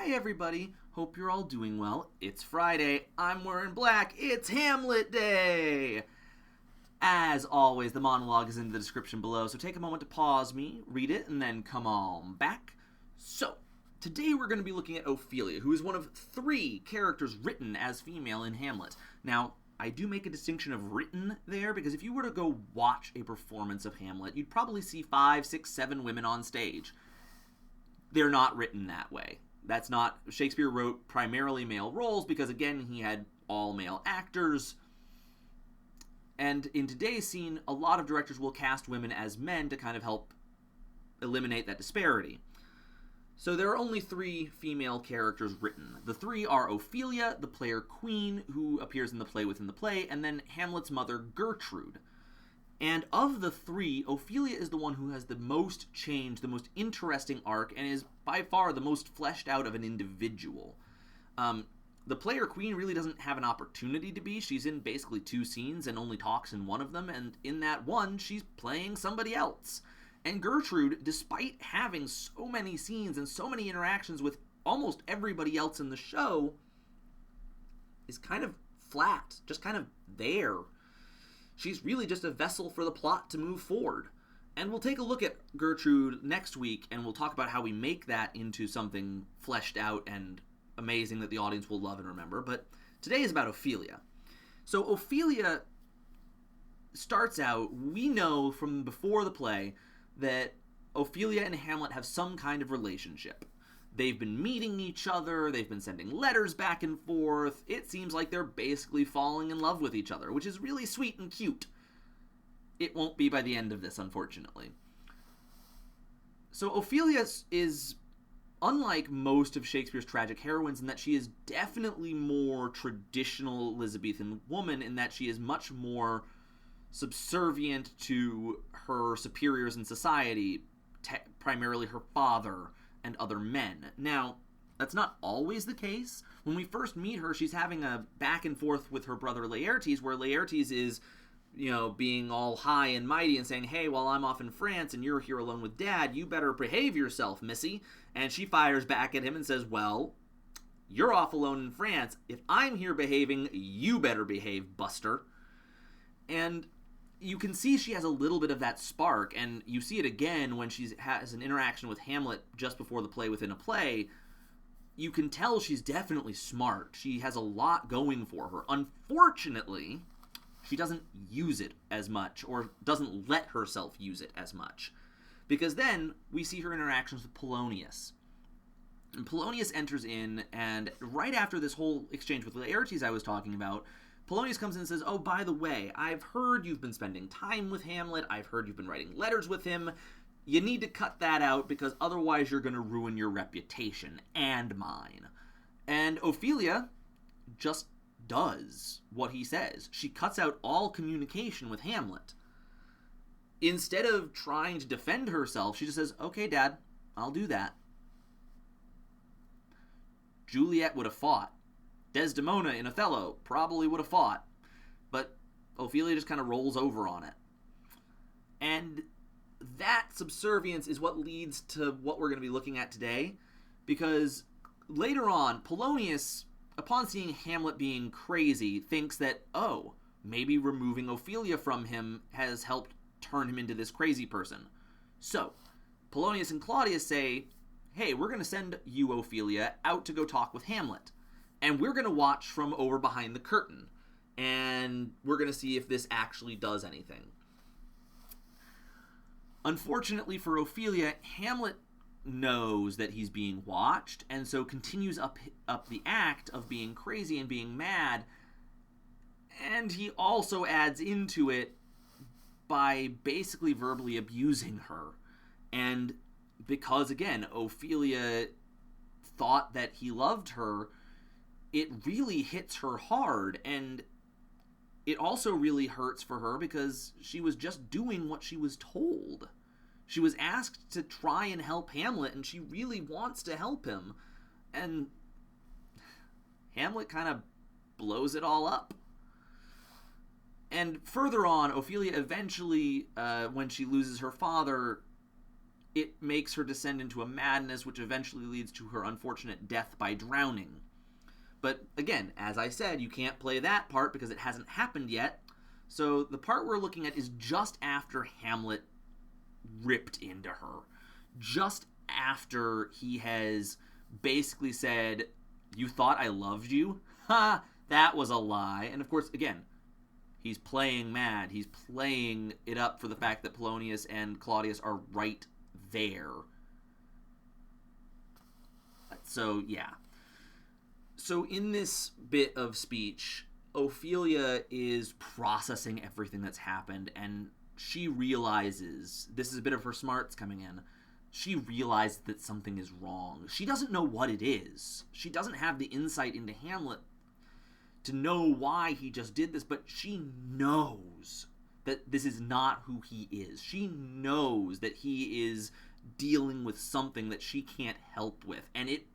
Hey everybody, hope you're all doing well. It's Friday, I'm wearing black, it's Hamlet Day! As always, the monologue is in the description below, so take a moment to pause me, read it, and then come on back. So, today we're going to be looking at Ophelia, who is one of 3 characters written as female in Hamlet. Now, I do make a distinction of written there, because if you were to go watch a performance of Hamlet, you'd probably see 5, 6, 7 women on stage. They're not written that way. That's not, Shakespeare wrote primarily male roles because, again, he had all male actors. And in today's scene, a lot of directors will cast women as men to kind of help eliminate that disparity. So there are only 3 female characters written. The 3 are Ophelia, the player queen, who appears in the play within the play, and then Hamlet's mother, Gertrude. And of the 3, Ophelia is the one who has the most change, the most interesting arc, and is by far the most fleshed out of an individual. The player queen really doesn't have an opportunity to be. She's in basically 2 scenes and only talks in one of them, and in that one, she's playing somebody else. And Gertrude, despite having so many scenes and so many interactions with almost everybody else in the show, is kind of flat, just kind of there. She's really just a vessel for the plot to move forward. And we'll take a look at Gertrude next week, and we'll talk about how we make that into something fleshed out and amazing that the audience will love and remember. But today is about Ophelia. So Ophelia starts out, we know from before the play that Ophelia and Hamlet have some kind of relationship. They've been meeting each other, they've been sending letters back and forth. It seems like they're basically falling in love with each other, which is really sweet and cute. It won't be by the end of this, unfortunately. So Ophelia is unlike most of Shakespeare's tragic heroines in that she is definitely more traditional Elizabethan woman in that she is much more subservient to her superiors in society, primarily her father and other men. Now, that's not always the case. When we first meet her, she's having a back and forth with her brother Laertes, where Laertes is, being all high and mighty and saying, hey, while I'm off in France and you're here alone with Dad, you better behave yourself, missy. And she fires back at him and says, well, you're off alone in France. If I'm here behaving, you better behave, Buster. And you can see she has a little bit of that spark, and you see it again when she has an interaction with Hamlet just before the play within a play. You can tell she's definitely smart. She has a lot going for her. Unfortunately, she doesn't use it as much, or doesn't let herself use it as much. Because then we see her interactions with Polonius. And Polonius enters in, and right after this whole exchange with Laertes I was talking about, Polonius comes in and says, oh, by the way, I've heard you've been spending time with Hamlet. I've heard you've been writing letters with him. You need to cut that out because otherwise you're going to ruin your reputation and mine. And Ophelia just does what he says. She cuts out all communication with Hamlet. Instead of trying to defend herself, she just says, okay, Dad, I'll do that. Juliet would have fought. Desdemona in Othello probably would have fought, but Ophelia just kind of rolls over on it. And that subservience is what leads to what we're going to be looking at today, because later on, Polonius, upon seeing Hamlet being crazy, thinks that, oh, maybe removing Ophelia from him has helped turn him into this crazy person. So, Polonius and Claudius say, hey, we're going to send you, Ophelia, out to go talk with Hamlet. And we're going to watch from over behind the curtain. And we're going to see if this actually does anything. Unfortunately for Ophelia, Hamlet knows that he's being watched, and so continues up the act of being crazy and being mad. And he also adds into it by basically verbally abusing her. And because, again, Ophelia thought that he loved her, it really hits her hard, and it also really hurts for her because she was just doing what she was told. She was asked to try and help Hamlet, and she really wants to help him. And Hamlet kind of blows it all up. And further on, Ophelia eventually, when she loses her father, it makes her descend into a madness, which eventually leads to her unfortunate death by drowning. But again, as I said, you can't play that part because it hasn't happened yet. So the part we're looking at is just after Hamlet ripped into her. Just after he has basically said, "You thought I loved you? Ha! That was a lie." And of course, again, he's playing mad. He's playing it up for the fact that Polonius and Claudius are right there. So, yeah. So in this bit of speech, Ophelia is processing everything that's happened, and she realizes, this is a bit of her smarts coming in, she realizes that something is wrong. She doesn't know what it is. She doesn't have the insight into Hamlet to know why he just did this, but she knows that this is not who he is. She knows that he is dealing with something that she can't help with, and it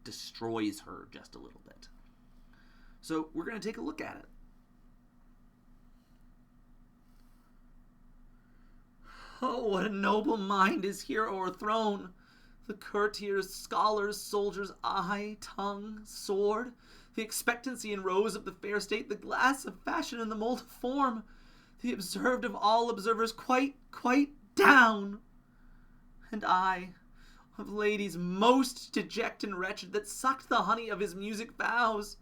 destroys her just a little bit. So we're going to take a look at it. Oh, what a noble mind is here o'erthrown! The courtiers, scholars, soldiers, eye, tongue, sword, the expectancy and rose of the fair state, the glass of fashion and the mould of form, the observ'd of all observers quite down. And I, of ladies most deject and wretched, that sucked the honey of his music vows,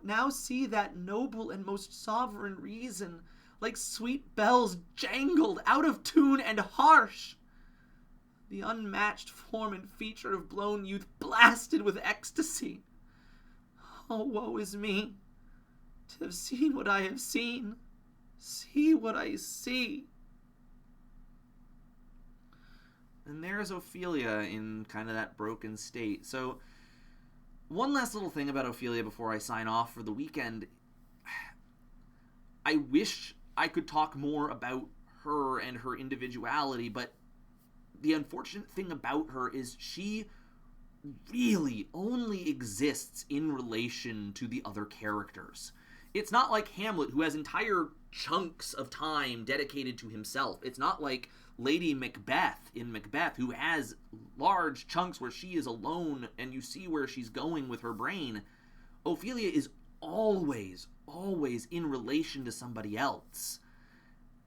now see that noble and most sovereign reason, like sweet bells jangled, out of tune and harsh. The unmatch'd form and feature of blown youth blasted with ecstasy. Oh, woe is me, to have seen what I have seen, see what I see. And there's Ophelia in kind of that broken state. So, one last little thing about Ophelia before I sign off for the weekend. I wish I could talk more about her and her individuality, but the unfortunate thing about her is she really only exists in relation to the other characters. It's not like Hamlet, who has entire chunks of time dedicated to himself. It's not like Lady Macbeth in Macbeth, who has large chunks where she is alone and you see where she's going with her brain. Ophelia is always in relation to somebody else.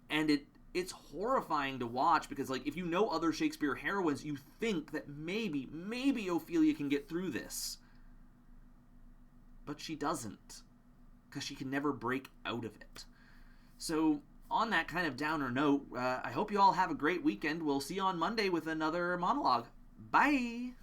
And it's horrifying to watch because, like, if you know other Shakespeare heroines, you think that maybe Ophelia can get through this. But she doesn't, because she can never break out of it. So, on that kind of downer note, I hope you all have a great weekend. We'll see you on Monday with another monologue. Bye!